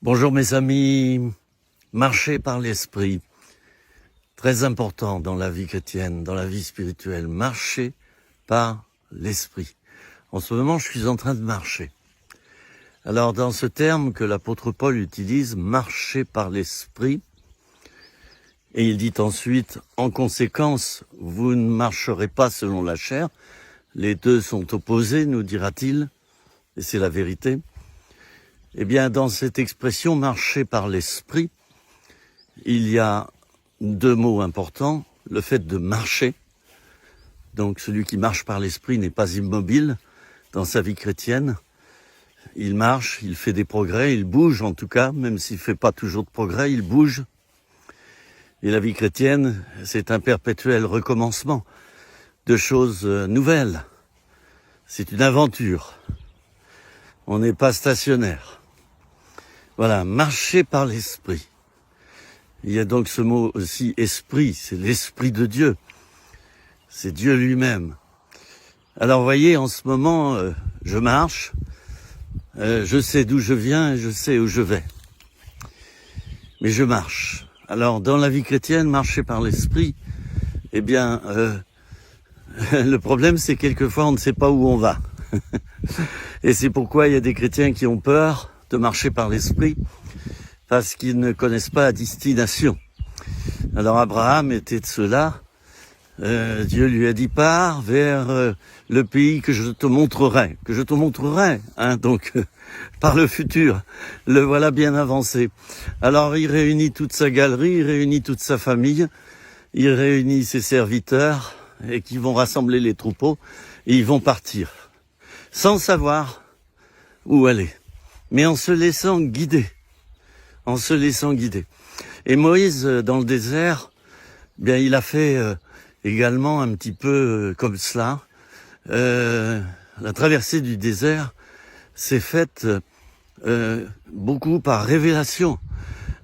Bonjour mes amis, marcher par l'esprit, très important dans la vie chrétienne, dans la vie spirituelle, marcher par l'esprit. En ce moment, je suis en train de marcher. Alors dans ce terme que l'apôtre Paul utilise, marcher par l'esprit, et il dit ensuite, en conséquence, vous ne marcherez pas selon la chair, les deux sont opposés, nous dira-t-il, et c'est la vérité. Eh bien, dans cette expression « marcher par l'esprit », il y a deux mots importants. Le fait de marcher, donc celui qui marche par l'esprit n'est pas immobile dans sa vie chrétienne. Il marche, il fait des progrès, il bouge en tout cas, même s'il ne fait pas toujours de progrès, il bouge. Et la vie chrétienne, c'est un perpétuel recommencement de choses nouvelles. C'est une aventure. On n'est pas stationnaire. Voilà, marcher par l'esprit. Il y a donc ce mot aussi, esprit, c'est l'esprit de Dieu. C'est Dieu lui-même. Alors, vous voyez, en ce moment, je marche, je sais d'où je viens et je sais où je vais. Mais je marche. Alors, dans la vie chrétienne, marcher par l'esprit, eh bien, le problème, c'est quelquefois, on ne sait pas où on va. Et c'est pourquoi il y a des chrétiens qui ont peur de marcher par l'esprit, parce qu'ils ne connaissent pas la destination. Alors Abraham était de ceux-là. Dieu lui a dit, pars vers le pays que je te montrerai. Donc par le futur. Le voilà bien avancé. Alors il réunit toute sa galerie, il réunit toute sa famille, il réunit ses serviteurs, et qui vont rassembler les troupeaux, et ils vont partir, sans savoir où aller, mais en se laissant guider. Et Moïse, dans le désert, bien, il a fait également un petit peu comme cela. La traversée du désert s'est faite beaucoup par révélation.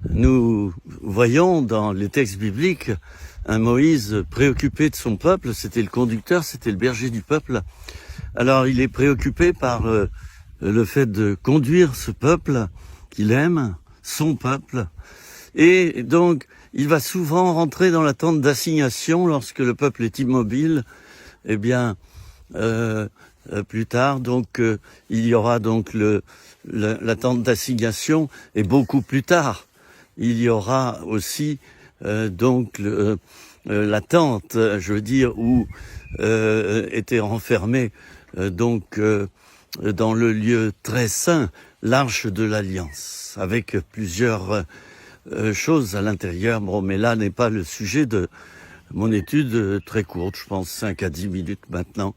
Nous voyons dans les textes bibliques un Moïse préoccupé de son peuple, c'était le conducteur, c'était le berger du peuple. Alors il est préoccupé par le fait de conduire ce peuple qu'il aime, son peuple. Et donc, il va souvent rentrer dans la tente d'assignation lorsque le peuple est immobile. Eh bien, plus tard, donc, il y aura donc la tente d'assignation, et beaucoup plus tard, il y aura aussi donc la tente, je veux dire, où était renfermé donc dans le lieu très saint, l'arche de l'Alliance, avec plusieurs choses à l'intérieur. Bon, mais là n'est pas le sujet de mon étude très courte, je pense 5 à 10 minutes maintenant.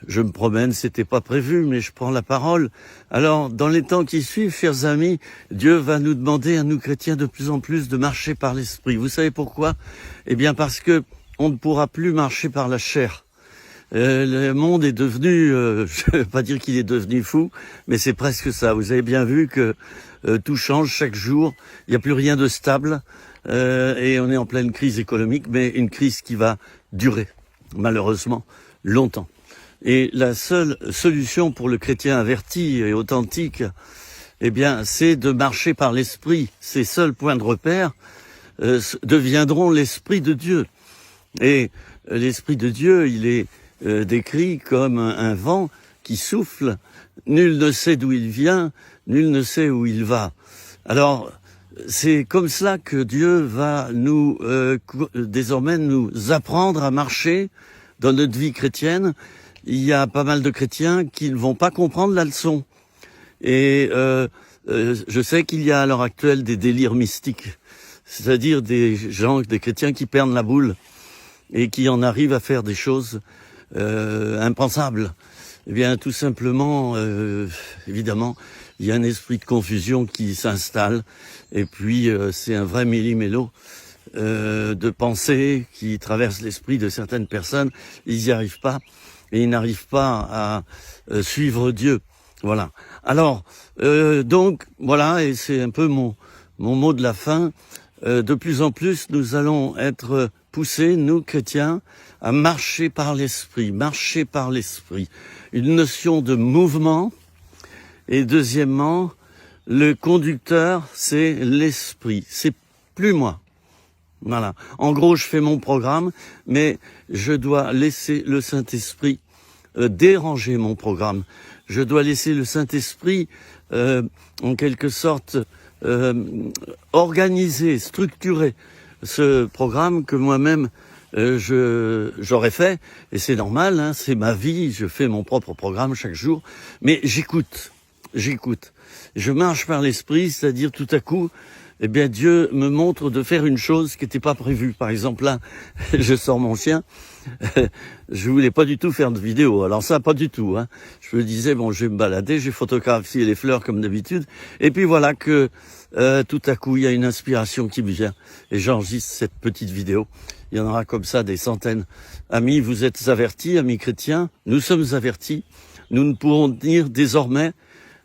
Je me promène, c'était pas prévu, mais je prends la parole. Alors, dans les temps qui suivent, chers amis, Dieu va nous demander à nous chrétiens de plus en plus de marcher par l'esprit. Vous savez pourquoi? Eh bien parce que on ne pourra plus marcher par la chair. Le monde est devenu, je ne vais pas dire qu'il est devenu fou, mais c'est presque ça. Vous avez bien vu que tout change chaque jour, il n'y a plus rien de stable, et on est en pleine crise économique, mais une crise qui va durer, malheureusement, longtemps. Et la seule solution pour le chrétien averti et authentique, eh bien, c'est de marcher par l'esprit. Ces seuls points de repère deviendront l'esprit de Dieu. Et l'esprit de Dieu, il est décrit comme un vent qui souffle. Nul ne sait d'où il vient, nul ne sait où il va. Alors, c'est comme cela que Dieu va nous désormais nous apprendre à marcher dans notre vie chrétienne. Il y a pas mal de chrétiens qui ne vont pas comprendre la leçon. Et je sais qu'il y a à l'heure actuelle des délires mystiques, c'est-à-dire des chrétiens qui perdent la boule et qui en arrivent à faire des choses impensables. Eh bien, tout simplement, évidemment, il y a un esprit de confusion qui s'installe, et puis c'est un vrai méli-mélo de pensée qui traverse l'esprit de certaines personnes. Ils n'y arrivent pas, et ils n'arrivent pas à suivre Dieu. Voilà. Alors, donc, voilà, et c'est un peu mon mot de la fin. De plus en plus, nous allons être poussés, nous, chrétiens, à marcher par l'esprit. Une notion de mouvement, et deuxièmement, le conducteur, c'est l'esprit, c'est plus moi. Voilà. En gros, je fais mon programme, mais je dois laisser le Saint-Esprit déranger mon programme. Je dois laisser le Saint-Esprit, en quelque sorte, organiser, structurer ce programme que moi-même j'aurais fait, et c'est normal, hein, c'est ma vie, je fais mon propre programme chaque jour, mais j'écoute. Je marche par l'esprit, c'est-à-dire tout à coup, eh bien Dieu me montre de faire une chose qui n'était pas prévue. Par exemple là, je sors mon chien, je voulais pas du tout faire de vidéo, alors ça pas du tout. Hein. Je me disais bon, je vais me balader, j'ai photographié les fleurs comme d'habitude, et puis voilà que tout à coup il y a une inspiration qui me vient, et j'enregistre cette petite vidéo. Il y en aura comme ça des centaines. Amis, vous êtes avertis, amis chrétiens, nous sommes avertis. Nous ne pourrons dire désormais,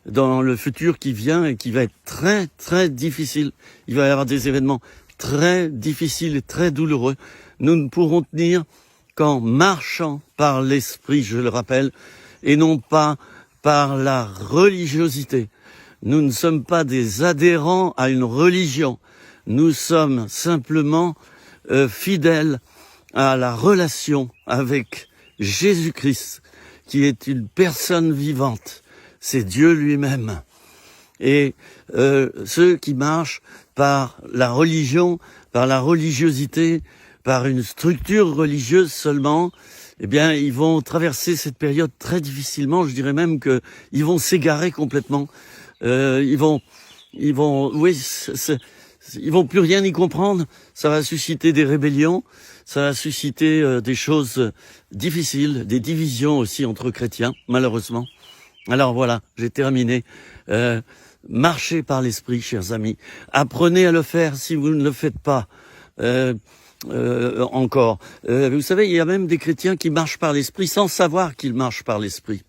dans le futur qui vient et qui va être très, très difficile, il va y avoir des événements très difficiles et très douloureux, nous ne pourrons tenir qu'en marchant par l'esprit, je le rappelle, et non pas par la religiosité. Nous ne sommes pas des adhérents à une religion, nous sommes simplement fidèles à la relation avec Jésus-Christ, qui est une personne vivante. C'est Dieu lui-même. Et ceux qui marchent par la religion, par la religiosité, par une structure religieuse seulement, eh bien, ils vont traverser cette période très difficilement. Je dirais même que ils vont s'égarer complètement. Ils vont plus rien y comprendre. Ça va susciter des rébellions, ça va susciter des choses difficiles, des divisions aussi entre chrétiens, malheureusement. Alors voilà, j'ai terminé. Marchez par l'esprit, chers amis. Apprenez à le faire si vous ne le faites pas encore. Vous savez, il y a même des chrétiens qui marchent par l'esprit sans savoir qu'ils marchent par l'esprit.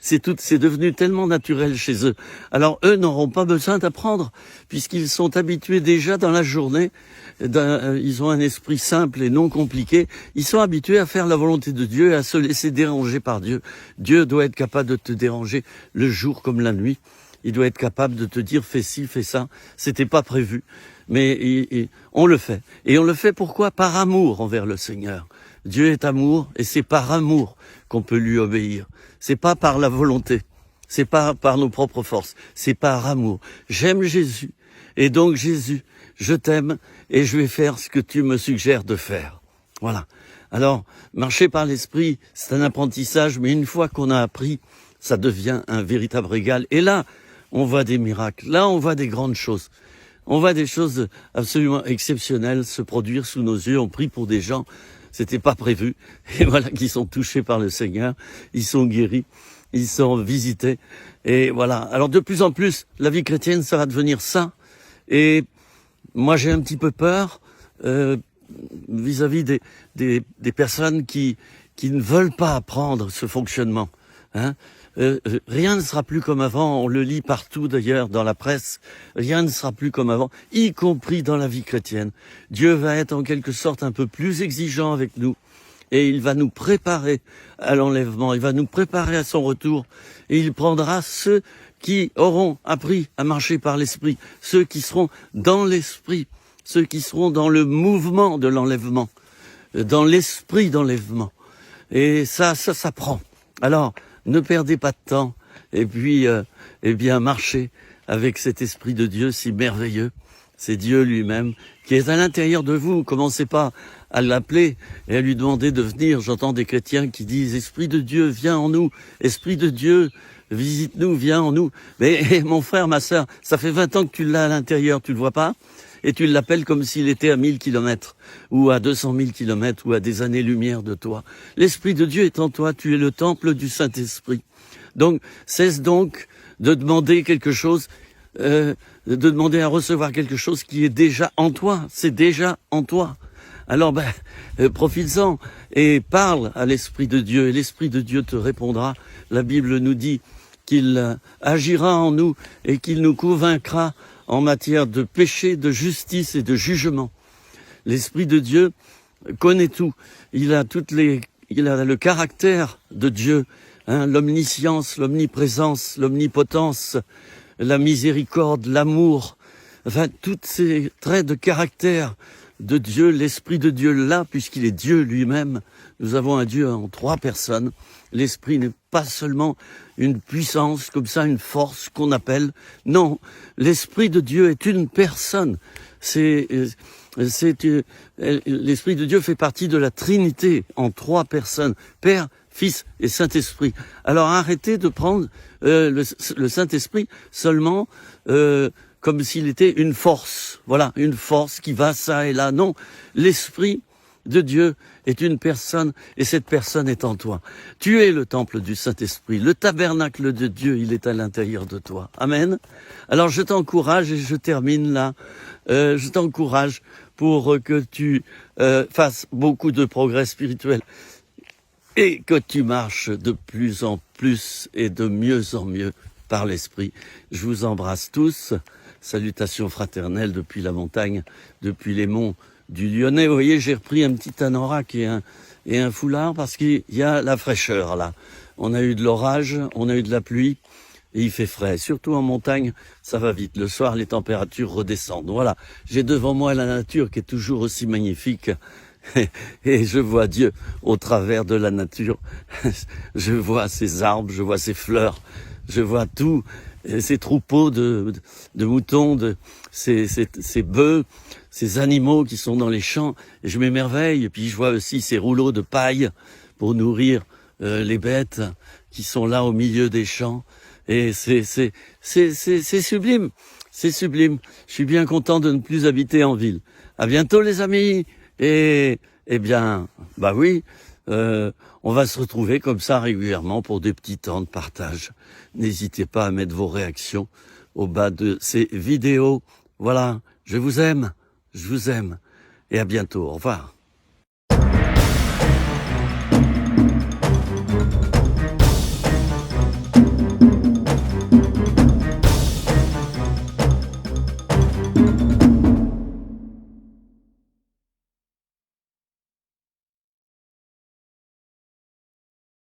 C'est devenu tellement naturel chez eux. Alors eux n'auront pas besoin d'apprendre, puisqu'ils sont habitués déjà dans la journée. Ils ont un esprit simple et non compliqué. Ils sont habitués à faire la volonté de Dieu et à se laisser déranger par Dieu. Dieu doit être capable de te déranger le jour comme la nuit. Il doit être capable de te dire fais ci, fais ça. C'était pas prévu, mais on le fait. Et on le fait pourquoi? Par amour envers le Seigneur. Dieu est amour et c'est par amour qu'on peut lui obéir. C'est pas par la volonté, c'est pas par nos propres forces, c'est par amour. J'aime Jésus et donc Jésus, je t'aime et je vais faire ce que tu me suggères de faire. Voilà. Alors, marcher par l'esprit, c'est un apprentissage, mais une fois qu'on a appris, ça devient un véritable régal. Et là, on voit des miracles, là on voit des grandes choses. On voit des choses absolument exceptionnelles se produire sous nos yeux. On prie pour des gens, c'était pas prévu. Et voilà qu'ils sont touchés par le Seigneur. Ils sont guéris. Ils sont visités. Et voilà. Alors de plus en plus, la vie chrétienne, ça va devenir ça. Et moi, j'ai un petit peu peur vis-à-vis des personnes qui ne veulent pas apprendre ce fonctionnement. Hein. Rien ne sera plus comme avant, on le lit partout d'ailleurs dans la presse, rien ne sera plus comme avant, y compris dans la vie chrétienne. Dieu va être en quelque sorte un peu plus exigeant avec nous et il va nous préparer à l'enlèvement, il va nous préparer à son retour et il prendra ceux qui auront appris à marcher par l'esprit, ceux qui seront dans l'esprit, ceux qui seront dans le mouvement de l'enlèvement, dans l'esprit d'enlèvement. Et ça s'apprend. Alors, ne perdez pas de temps et puis, eh bien, marchez avec cet esprit de Dieu si merveilleux. C'est Dieu lui-même qui est à l'intérieur de vous. Commencez pas à l'appeler et à lui demander de venir. J'entends des chrétiens qui disent « Esprit de Dieu, viens en nous. Esprit de Dieu, visite-nous, viens en nous. » Mais mon frère, ma sœur, ça fait 20 ans que tu l'as à l'intérieur, tu le vois pas? Et tu l'appelles comme s'il était à 1000 kilomètres, ou à 200 000 kilomètres, ou à des années-lumière de toi. L'Esprit de Dieu est en toi, tu es le temple du Saint-Esprit. Donc, cesse donc de demander quelque chose, de demander à recevoir quelque chose qui est déjà en toi, c'est déjà en toi. Alors, profites-en et parle à l'Esprit de Dieu, et l'Esprit de Dieu te répondra. La Bible nous dit qu'il agira en nous et qu'il nous convaincra en matière de péché, de justice et de jugement. L'Esprit de Dieu connaît tout. Il a le caractère de Dieu, hein, l'omniscience, l'omniprésence, l'omnipotence, la miséricorde, l'amour, enfin, tous ces traits de caractère de Dieu, l'Esprit de Dieu là, puisqu'il est Dieu lui-même. Nous avons un Dieu en 3 personnes. L'Esprit n'est pas seulement une puissance, comme ça, une force qu'on appelle. Non, l'Esprit de Dieu est une personne. L'Esprit de Dieu fait partie de la Trinité en 3 personnes. Père, Fils et Saint-Esprit. Alors arrêtez de prendre le Saint-Esprit seulement comme s'il était une force. Voilà, une force qui va ça et là. Non, l'Esprit de Dieu est une personne et cette personne est en toi. Tu es le temple du Saint-Esprit. Le tabernacle de Dieu, il est à l'intérieur de toi. Amen. Alors je t'encourage et je termine là. Je t'encourage pour que tu fasses beaucoup de progrès spirituel et que tu marches de plus en plus et de mieux en mieux par l'Esprit. Je vous embrasse tous. Salutations fraternelles depuis la montagne, depuis les monts du Lyonnais. Vous voyez, j'ai repris un petit anorak et un foulard parce qu'il y a la fraîcheur là. On a eu de l'orage, on a eu de la pluie et il fait frais. Surtout en montagne, ça va vite. Le soir, les températures redescendent. Voilà, j'ai devant moi la nature qui est toujours aussi magnifique. Et je vois Dieu au travers de la nature. Je vois ces arbres, je vois ces fleurs, je vois tout, ces troupeaux de moutons, ces bœufs, ces animaux qui sont dans les champs. Et je m'émerveille. Et puis je vois aussi ces rouleaux de paille pour nourrir les bêtes qui sont là au milieu des champs. Et c'est sublime, c'est sublime. Je suis bien content de ne plus habiter en ville. À bientôt les amis. Et eh bien, bah oui, on va se retrouver comme ça régulièrement pour des petits temps de partage. N'hésitez pas à mettre vos réactions au bas de ces vidéos. Voilà, je vous aime et à bientôt. Au revoir.